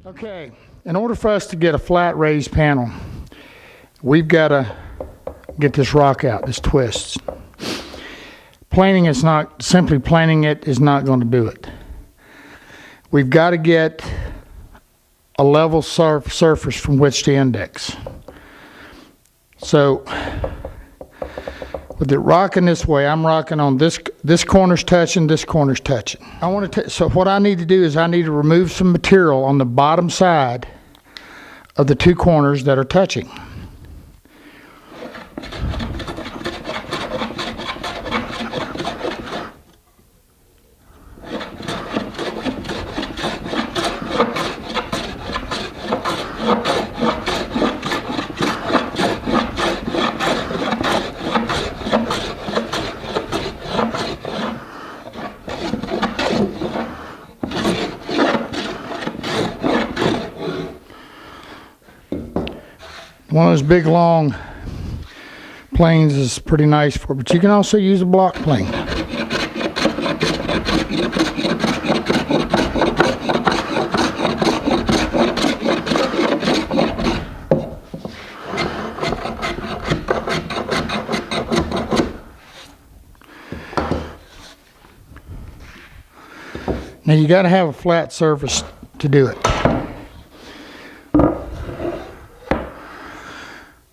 Okay, in order for us to get a flat raised panel, we've got to get this rock out, this twist. Planing is not, simply planing it is not going to do it. We've got to get a level surface from which to index. So, with it rocking this way, I'm rocking on this corner's touching, this corner's touching. So what I need to do is I need to remove some material on the bottom side of the two corners that are touching. One of those big long planes is pretty nice for, but you can also use a block plane. Now you got to have a flat surface to do it.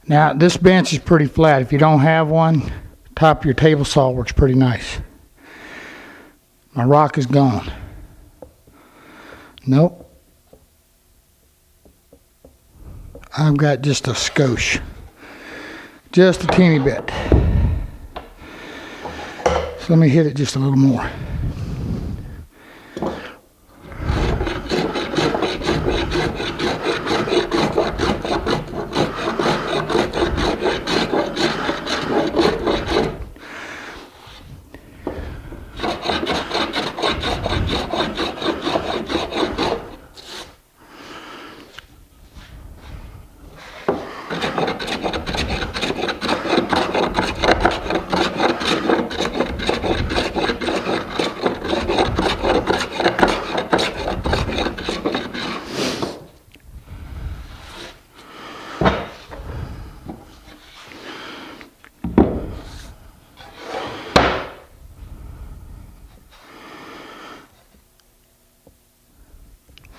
Now this bench is pretty flat. If you don't have one, top of your table saw works pretty nice. My rock is gone. Nope. I've got just a skosh. Just a teeny bit. So let me hit it just a little more.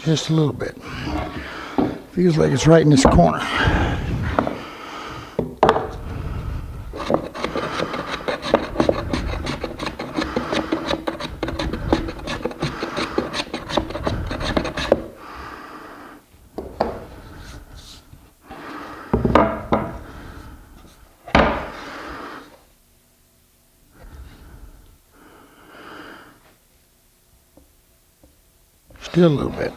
Just a little bit. Feels like it's right in this corner. Still a little bit.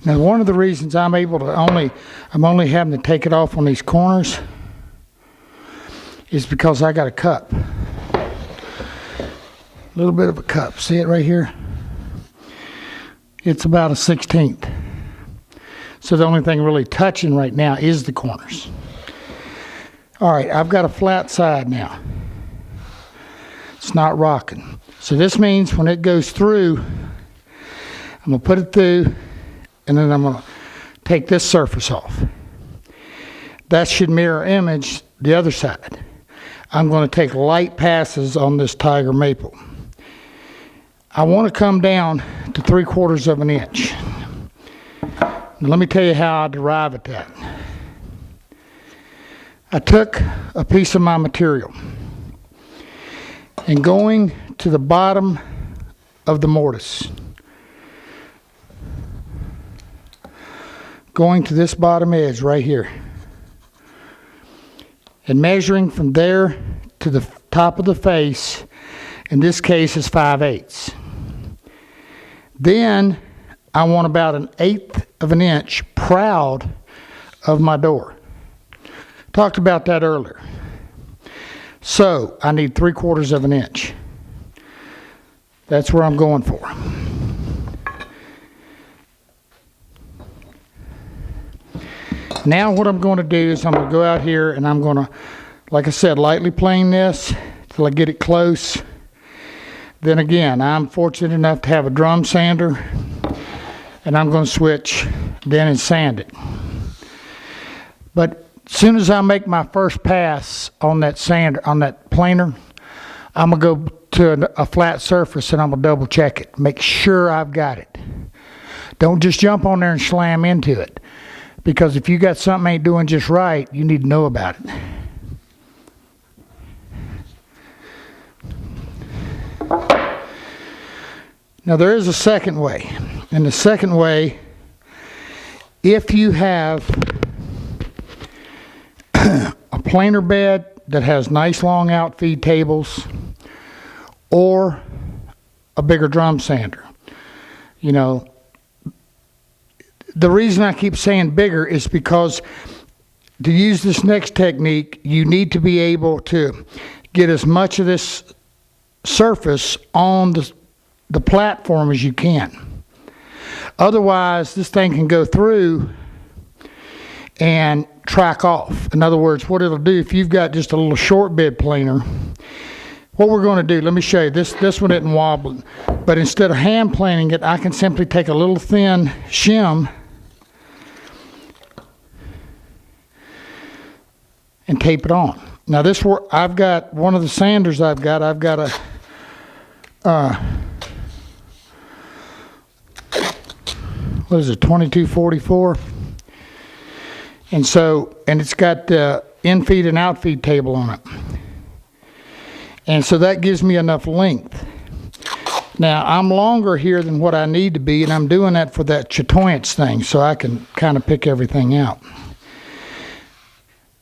Now, one of the reasons I'm only having to take it off on these corners is because I got a cup. A little bit of a cup. See it right here? It's about a 1/16. So the only thing really touching right now is the corners. All right, I've got a flat side now. It's not rocking. So this means when it goes through, I'm going to put it through, and then I'm going to take this surface off. That should mirror image the other side. I'm going to take light passes on this tiger maple. I want to come down to 3/4 of an inch. Now, let me tell you how I arrive at that. I took a piece of my material and going to the bottom of the mortise, going to this bottom edge right here, and measuring from there to the top of the face, in this case is 5/8. Then I want about 1/8 of an inch proud of my door. Talked about that earlier. So I need 3/4 of an inch. That's where I'm going for. Now what I'm going to do is I'm going to go out here and I'm going to, like I said, lightly plane this till I get it close. Then again, I'm fortunate enough to have a drum sander, and I'm going to switch then and sand it. But as soon as I make my first pass on that sander, on that planer, I'm going to go to a flat surface and I'm going to double check it. Make sure I've got it. Don't just jump on there and slam into it. Because if you got something ain't doing just right, you need to know about it. Now there is a second way. And the second way, if you have a planer bed that has nice long outfeed tables or a bigger drum sander, you know, the reason I keep saying bigger is because to use this next technique, you need to be able to get as much of this surface on the platform as you can. Otherwise, this thing can go through and track off. In other words, what it'll do, if you've got just a little short bed planer, what we're going to do, let me show you. This one isn't wobbling. But instead of hand planing it, I can simply take a little thin shim and tape it on. Now this, I've got one of the sanders I've got a what is it, 2244? And it's got the in-feed and out-feed table on it. And so that gives me enough length. Now I'm longer here than what I need to be, and I'm doing that for that chatoyance thing, so I can kind of pick everything out.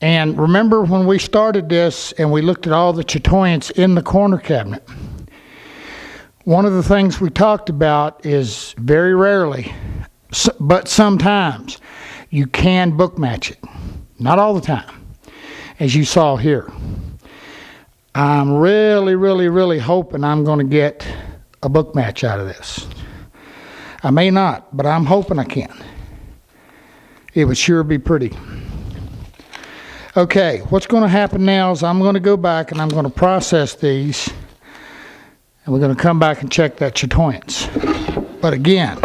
And remember when we started this and we looked at all the chatoyance in the corner cabinet, one of the things we talked about is very rarely, but sometimes, you can book match it. Not all the time, as you saw here. I'm really hoping I'm going to get a book match out of this. I may not, but I'm hoping I can. It would sure be pretty. Okay, what's going to happen now is I'm going to go back and I'm going to process these, and we're going to come back and check that chatoyance. But again,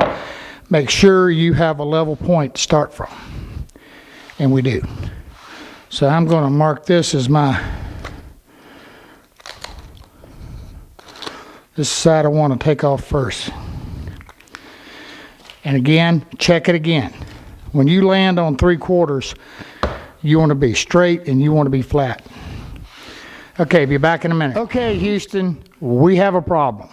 make sure you have a level point to start from. And we do. So I'm going to mark this as this side I want to take off first. And again, check it again. When you land on 3/4, you want to be straight and you want to be flat. Okay, be back in a minute. Okay, Houston, we have a problem.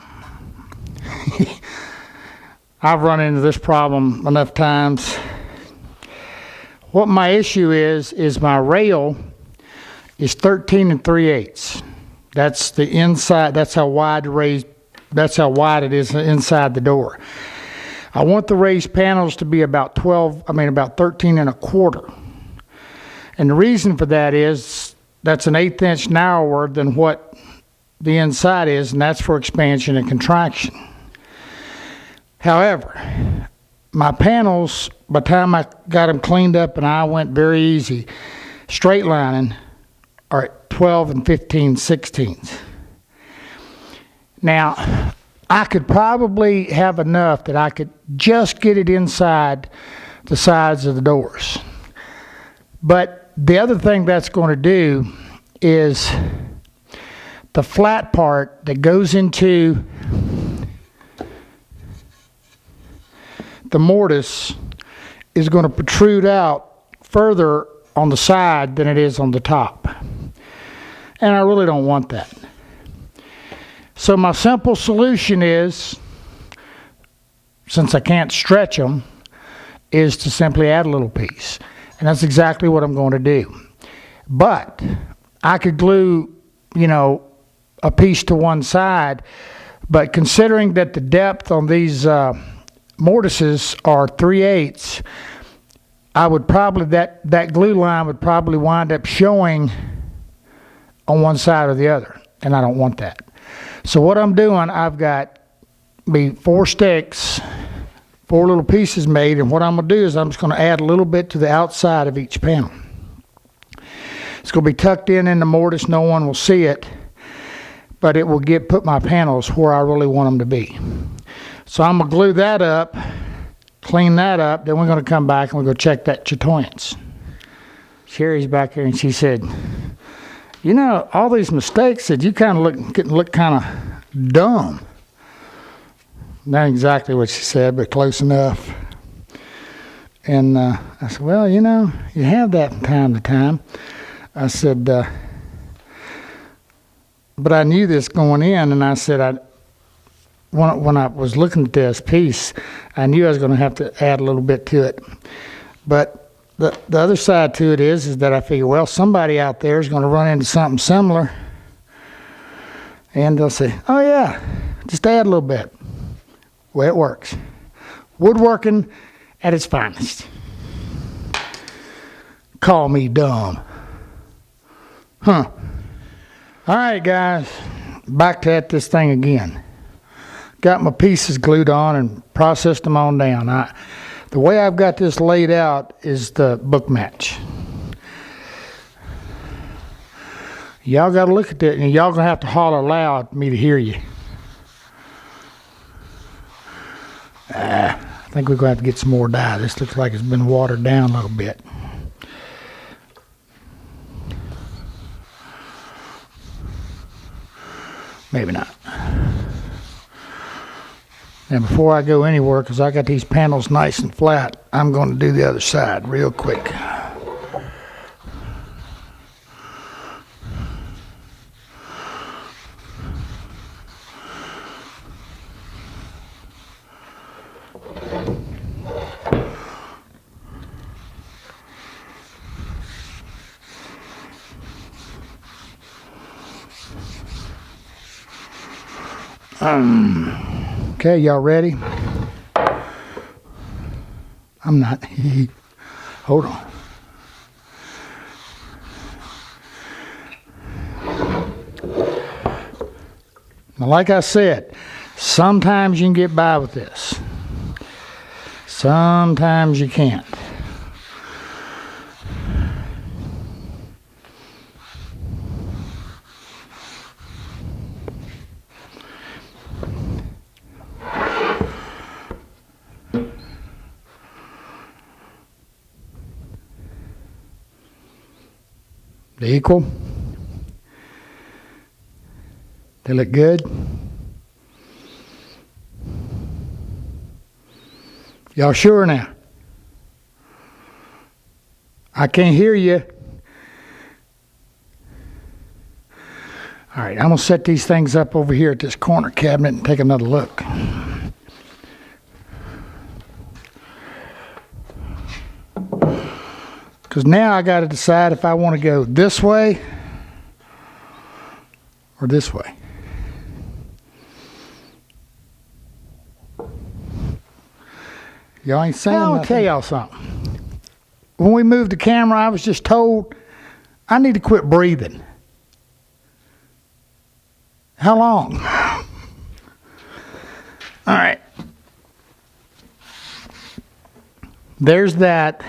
I've run into this problem enough times. What my issue is my rail is 13 3/8. That's the inside. That's how wide it is inside the door. I want the raised panels to be about 13 1/4. And the reason for that is that's an 1/8 inch narrower than what the inside is, and that's for expansion and contraction. However, my panels, by the time I got them cleaned up and I went very easy, straight lining, are at 12 15/16. Now, I could probably have enough that I could just get it inside the sides of the doors. But the other thing that's going to do is the flat part that goes into the mortise is going to protrude out further on the side than it is on the top. And I really don't want that. So my simple solution is, since I can't stretch them, is to simply add a little piece. And that's exactly what I'm going to do. But I could glue, a piece to one side, but considering that the depth on these mortises are 3/8, I would probably, that glue line would probably wind up showing on one side or the other, and I don't want that. So what I'm doing, I've got me 4 sticks, 4 little pieces made, and what I'm going to do is I'm just going to add a little bit to the outside of each panel. It's going to be tucked in the mortise. No one will see it, but it will put my panels where I really want them to be. So I'm going to glue that up, clean that up, then we're going to come back and we're going to check that chatoyance. Sherry's back here and she said, you know, all these mistakes that you kind of look kind of dumb. Not exactly what she said, but close enough. And I said, well, you know, you have that from time to time. I said, but I knew this going in, and I said, when I was looking at this piece, I knew I was going to have to add a little bit to it. But the other side to it is that I figure, well, somebody out there is going to run into something similar, and they'll say, oh yeah, just add a little bit. Well, it works. Woodworking at its finest. Call me dumb. Huh. All right, guys, back to this thing again. Got my pieces glued on and processed them on down. The way I've got this laid out is the book match. Y'all got to look at that, and y'all going to have to holler loud for me to hear you. I think we're going to have to get some more dye. This looks like it's been watered down a little bit. Maybe not. And before I go anywhere, because I got these panels nice and flat, I'm going to do the other side real quick. Okay, y'all ready? I'm not. Hold on. Now, like I said, sometimes you can get by with this. Sometimes you can't. They equal? They look good? Y'all sure now? I can't hear you. All right, I'm going to set these things up over here at this corner cabinet and take another look. Because now I got to decide if I want to go this way or this way. Y'all ain't saying nothing. I'll tell y'all something. When we moved the camera, I was just told I need to quit breathing. How long? All right. There's that.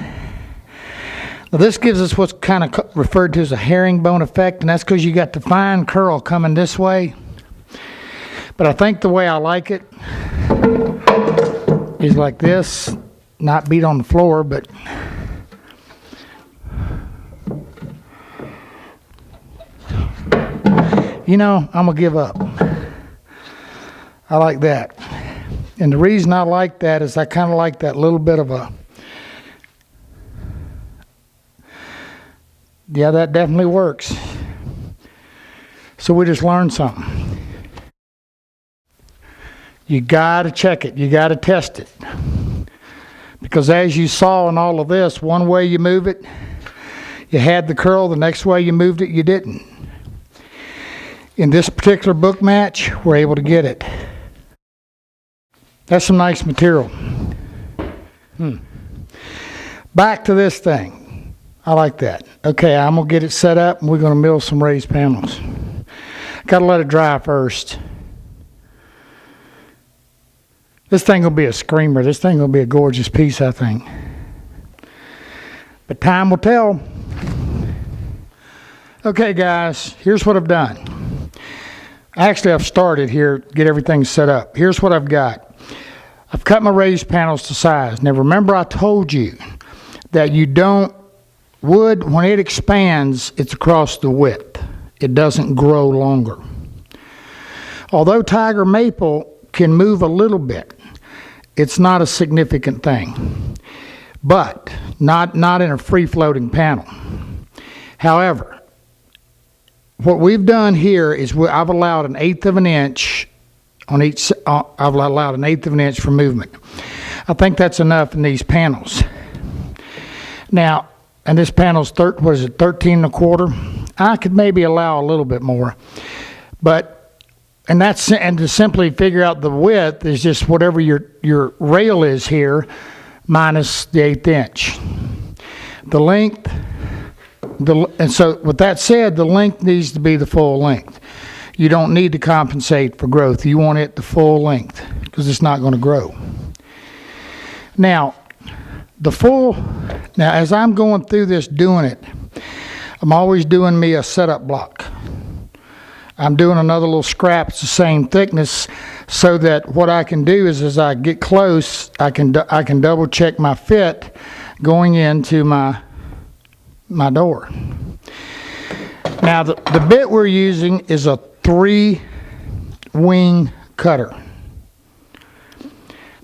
Now this gives us what's kind of referred to as a herringbone effect, and that's because you got the fine curl coming this way. But I think the way I like it is like this, not beat on the floor, but you know, I'm going to give up. I like that. And the reason I like that is I kind of like that little bit of a, yeah, that definitely works. So we just learned something. You got to check it. You got to test it. Because as you saw in all of this, one way you move it, you had the curl. The next way you moved it, you didn't. In this particular book match, we're able to get it. That's some nice material. back to this thing. I like that. Okay, I'm going to get it set up, and we're going to mill some raised panels. Got to let it dry first. This thing will be a screamer. This thing will be a gorgeous piece, I think. But time will tell. Okay, guys, here's what I've done. Actually, I've started here, get everything set up. Here's what I've got. I've cut my raised panels to size. Now, remember I told you that wood, when it expands, it's across the width. It doesn't grow longer. Although tiger maple can move a little bit, it's not a significant thing. But not in a free-floating panel. However, what we've done here is I've allowed an 1/8 of an inch on each. I've allowed an 1/8 of an inch for movement. I think that's enough in these panels. Now, and this panel's 13 1/4. I could maybe allow a little bit more, and to simply figure out the width is just whatever your rail is here minus the 1/8 inch. The length. And so with that said, the length needs to be the full length. You don't need to compensate for growth. You want it the full length because it's not going to grow. Now, as I'm going through this doing it, I'm always doing me a setup block. I'm doing another little scrap. It's the same thickness, so that what I can do is as I get close, I can double check my fit going into my door. Now the bit we're using is a 3-wing cutter.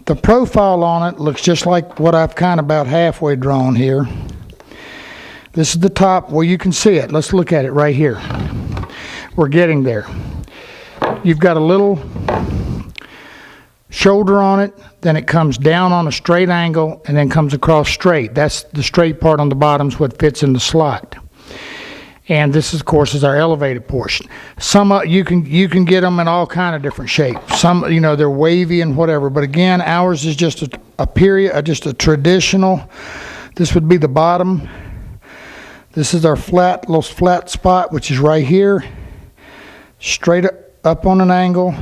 The profile on it looks just like what I've kind of about halfway drawn here. This is the top. Well, you can see it. Let's look at it right here. We're getting there. You've got a little shoulder on it, then it comes down on a straight angle and then comes across straight. That's the straight part on the bottom is what fits in the slot. And this, of course, is our elevated portion. Some you can get them in all kind of different shapes. Some, they're wavy and whatever. But again, ours is just just a traditional. This would be the bottom. This is our little flat spot, which is right here, straight up on an angle.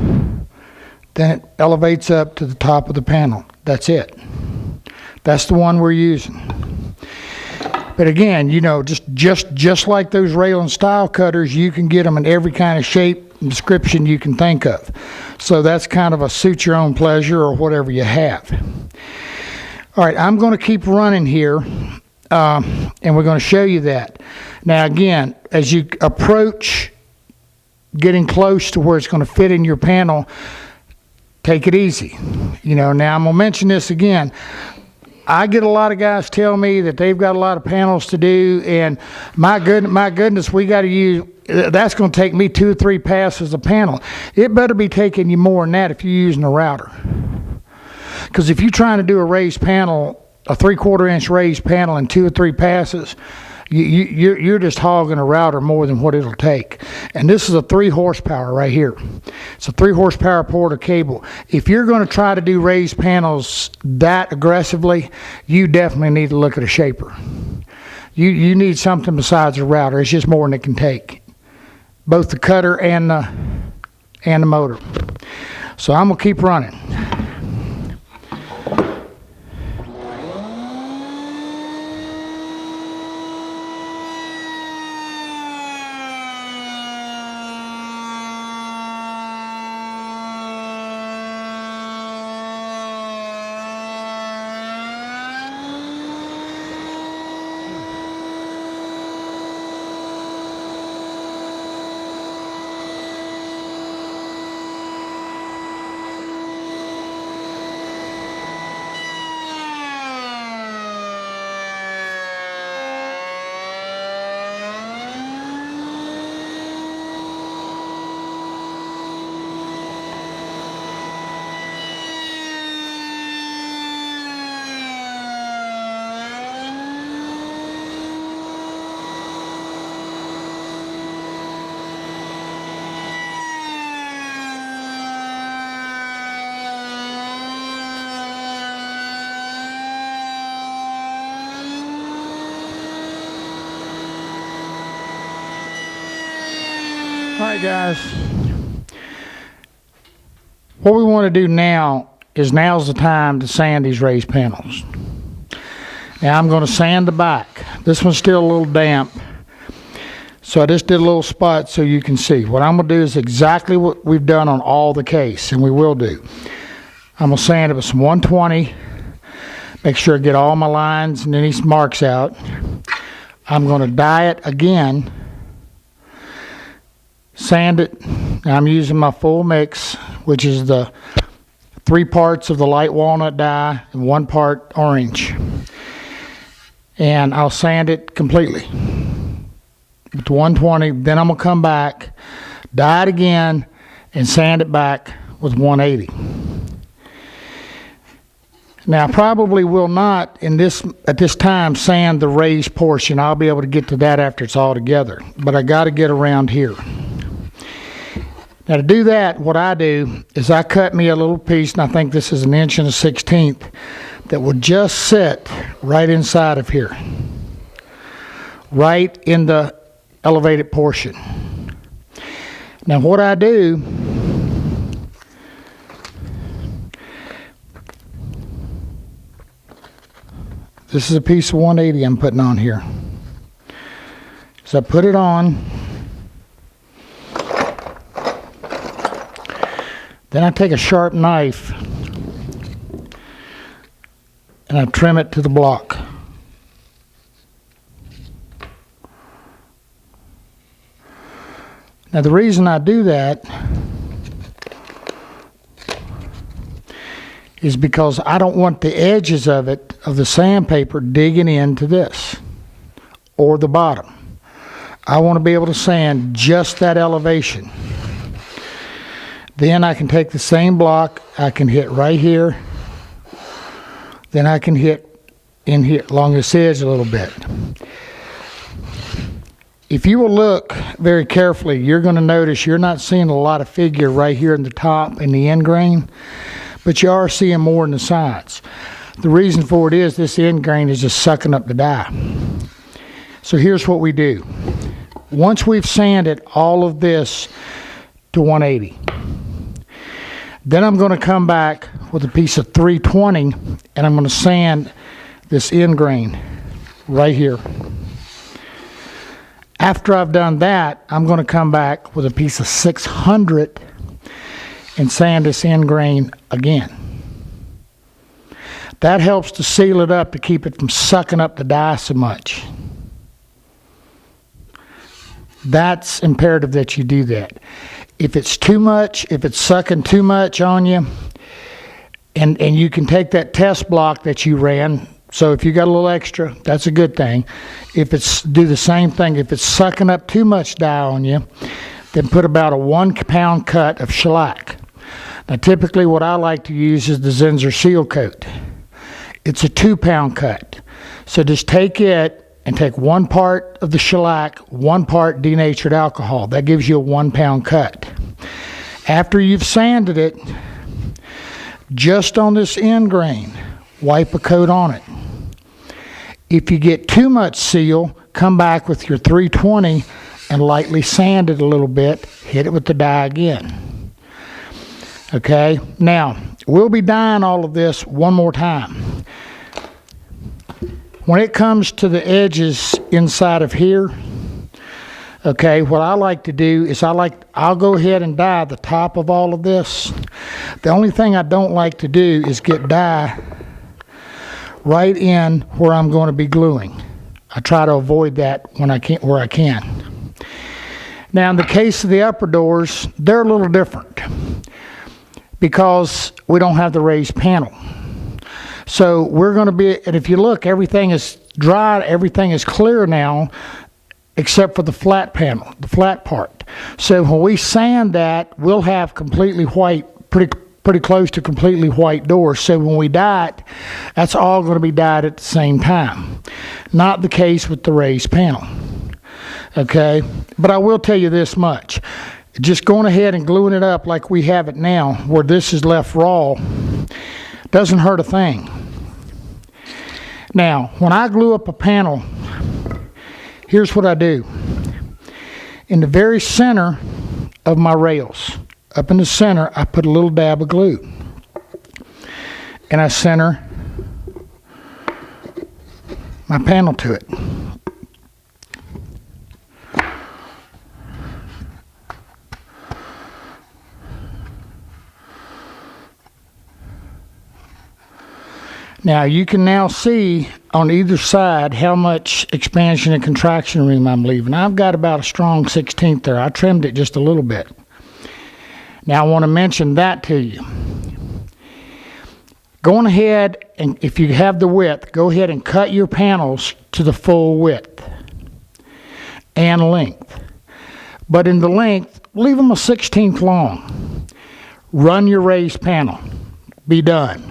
Then it elevates up to the top of the panel. That's it. That's the one we're using. But again, just like those rail and style cutters, you can get them in every kind of shape and description you can think of. So that's kind of a suit your own pleasure or whatever you have. All right, I'm going to keep running here, and we're going to show you that. Now again, as you approach getting close to where it's going to fit in your panel, take it easy. Now I'm going to mention this again. I get a lot of guys tell me that they've got a lot of panels to do, and my goodness, we got to use, that's going to take me 2 or 3 passes a panel. It better be taking you more than that if you're using a router. Because if you're trying to do a raised panel, a 3/4 inch raised panel in 2 or 3 passes, you're just hogging a router more than what it'll take. And this is a 3 horsepower right here. It's a 3 horsepower Porter cable. If you're going to try to do raised panels that aggressively, you definitely need to look at a shaper. You need something besides a router. It's just more than it can take, both the cutter and the motor. So I'm gonna keep running. right, guys. What we want to do now is now's the time to sand these raised panels. Now I'm going to sand the back. This one's still a little damp, so I just did a little spot so you can see. What I'm going to do is exactly what we've done on all the case, and we will do. I'm going to sand it with some 120. Make sure I get all my lines and any marks out. I'm going to dye it again. Sand it. Now I'm using my full mix, which is the 3 parts of the light walnut dye and 1 part orange. And I'll sand it completely with 120. Then I'm going to come back, dye it again, and sand it back with 180. Now I probably will not at this time sand the raised portion. I'll be able to get to that after it's all together. But I got to get around here. Now to do that, what I do is I cut me a little piece, and I think this is 1 1/16 inches, that will just sit right inside of here, right in the elevated portion. Now what I do, this is a piece of 180 I'm putting on here. So I put it on. Then I take a sharp knife and I trim it to the block. Now the reason I do that is because I don't want the edges of the sandpaper digging into this or the bottom. I want to be able to sand just that elevation. Then I can take the same block, I can hit right here, then I can hit in here along this edge a little bit. If you will look very carefully, you're going to notice you're not seeing a lot of figure right here in the top in the end grain, but you are seeing more in the sides. The reason for it is this end grain is just sucking up the dye. So here's what we do. Once we've sanded all of this to 180, then I'm going to come back with a piece of 320 and I'm going to sand this end grain right here. After I've done that, I'm going to come back with a piece of 600 and sand this end grain again. That helps to seal it up to keep it from sucking up the dye so much. That's imperative that you do that. If it's too much, if it's sucking too much on you, and you can take that test block that you ran, so if you got a little extra, that's a good thing. If it's, do the same thing, if it's sucking up too much dye on you, then put about a 1 pound cut of shellac. Now typically what I like to use is the Zinsser Seal Coat. It's a 2 pound cut. So just take it and take 1 part of the shellac, 1 part denatured alcohol. That gives you a 1 pound cut. After you've sanded it, just on this end grain, wipe a coat on it. If you get too much seal, come back with your 320 and lightly sand it a little bit, hit it with the dye again. Okay, now we'll be dyeing all of this one more time. When it comes to the edges inside of here, okay, what I like to do is I'll go ahead and dye the top of all of this. The only thing I don't like to do is get dye right in where I'm going to be gluing. I try to avoid that when I can, where I can. Now in the case of the upper doors, they're a little different because we don't have the raised panel. So we're going to be, and if you look, everything is dry, everything is clear now, except for the flat panel, the flat part. So when we sand that, we'll have completely white, pretty close to completely white doors. So when we dye it, that's all going to be dyed at the same time. Not the case with the raised panel. Okay, but I will tell you this much. Just going ahead and gluing it up like we have it now, where this is left raw, doesn't hurt a thing. Now, when I glue up a panel, here's what I do. In the very center, of my rails. Up in the center, I put a little dab of glue. And I center my panel to it. Now you can now see on either side how much expansion and contraction room I'm leaving. I've got about a strong 1/16 there. I trimmed it just a little bit. Now I want to mention that to you. Going ahead, and if you have the width, go ahead and cut your panels to the full width and length. But in the length, leave them a 1/16 long. Run your raised panel. Be done.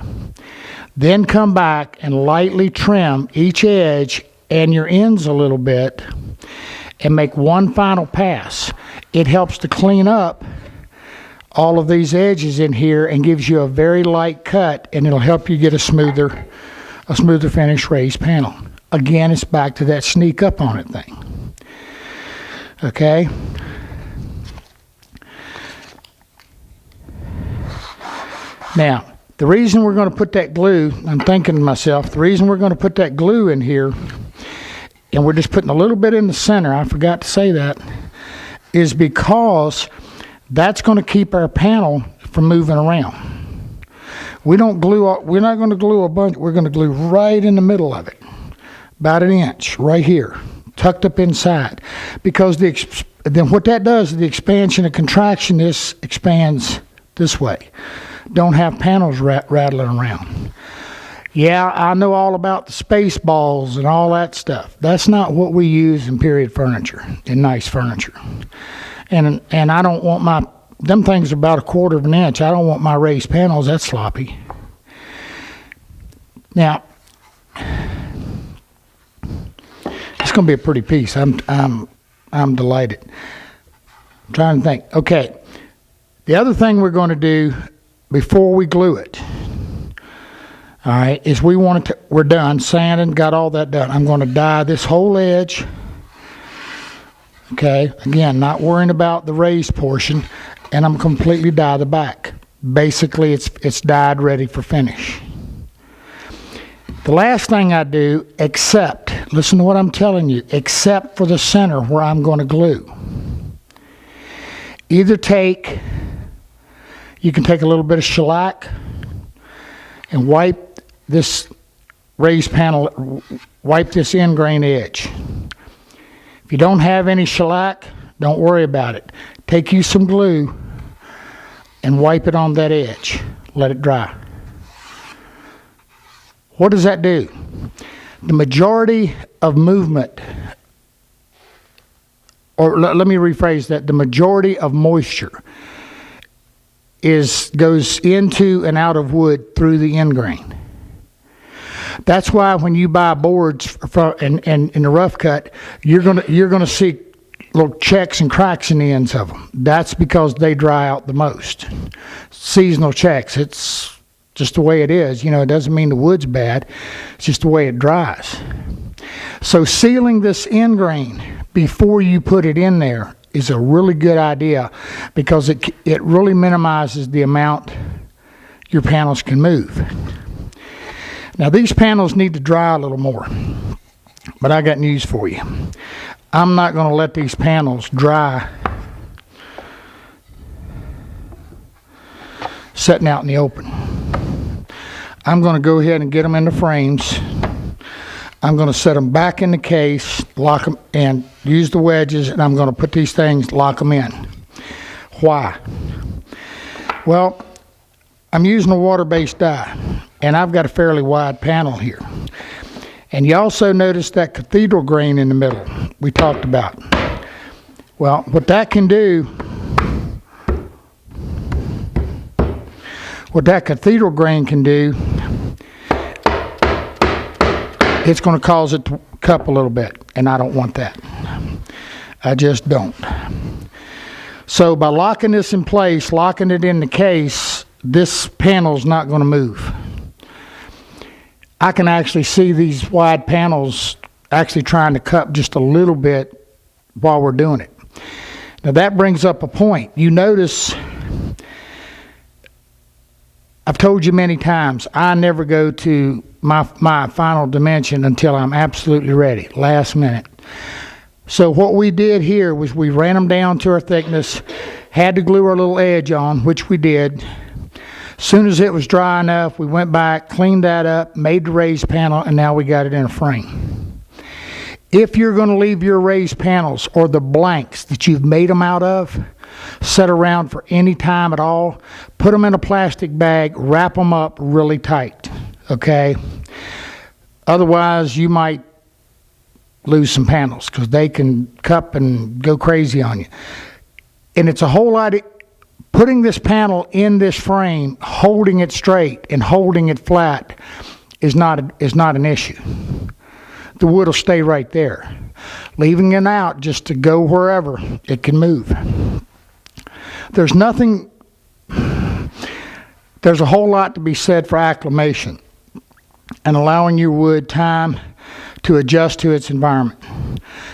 Then come back and lightly trim each edge and your ends a little bit and make one final pass. It helps to clean up all of these edges in here and gives you a very light cut, and it'll help you get a smoother finish raised panel. Again, it's back to that sneak up on it thing. Okay? Now, the reason we're going to put that glue, I'm thinking to myself, the reason we're going to put that glue in here, and we're just putting a little bit in the center, I forgot to say that, is because that's going to keep our panel from moving around. We're not going to glue a bunch, we're going to glue right in the middle of it, about 1 inch, right here, tucked up inside. Because then what that does, the expansion and contraction, this expands this way. Don't have panels rattling around. Yeah, I know all about the space balls and all that stuff. That's not what we use in period furniture, in nice furniture. And I don't want them things are about 1/4 of an inch. I don't want my raised panels that sloppy. Now, it's going to be a pretty piece. I'm delighted. I'm trying to think. Okay, the other thing we're going to do before we glue it, all right, is we're done sanding, got all that done. I'm going to dye this whole edge. Okay, again, not worrying about the raised portion, and I'm completely dye the back. Basically, it's dyed, ready for finish. The last thing I do, listen to what I'm telling you, except for the center where I'm going to glue. You can take a little bit of shellac and wipe this raised panel, wipe this end grain edge. If you don't have any shellac, don't worry about it. Take you some glue and wipe it on that edge. Let it dry. What does that do? The majority of movement, or let me rephrase that, the majority of moisture goes into and out of wood through the end grain. That's why when you buy boards in the rough cut, you're gonna see little checks and cracks in the ends of them. That's because they dry out the most. Seasonal checks. It's just the way it is. It doesn't mean the wood's bad. It's just the way it dries. So sealing this end grain before you put it in there is a really good idea, because it really minimizes the amount your panels can move. Now these panels need to dry a little more, but I got news for you. I'm not going to let these panels dry sitting out in the open. I'm going to go ahead and get them in the frames. I'm going to set them back in the case, lock them, and use the wedges, and I'm going to put these things, lock them in. Why? Well, I'm using a water-based dye, and I've got a fairly wide panel here. And you also notice that cathedral grain in the middle we talked about. Well, what that cathedral grain can do, it's going to cause it to cup a little bit, and I don't want that. I just don't. So by locking this in place, locking it in the case, this panel's not going to move. I can actually see these wide panels actually trying to cup just a little bit while we're doing it. Now that brings up a point. You notice, I've told you many times, I never go to my final dimension until I'm absolutely ready, last minute. So what we did here was we ran them down to our thickness, had to glue our little edge on, which we did. As soon as it was dry enough, we went back, cleaned that up, made the raised panel, and now we got it in a frame. If you're going to leave your raised panels or the blanks that you've made them out of set around for any time at all, put them in a plastic bag, wrap them up really tight, okay? Otherwise, you might lose some panels because they can cup and go crazy on you. And it's a whole lot of putting this panel in this frame, holding it straight and holding it flat is not an issue. The wood will stay right there. Leaving it out just to go wherever, it can move. There's a whole lot to be said for acclimation and allowing your wood time to adjust to its environment.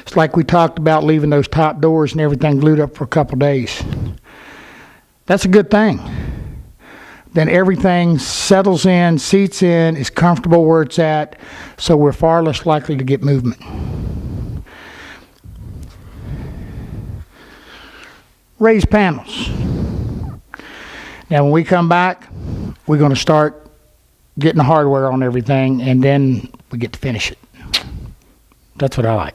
It's like we talked about leaving those top doors and everything glued up for a couple days. That's a good thing. Then everything settles in, seats in, is comfortable where it's at, so we're far less likely to get movement. Raised panels. Now when we come back, we're going to start getting the hardware on everything, and then we get to finish it. That's what I like.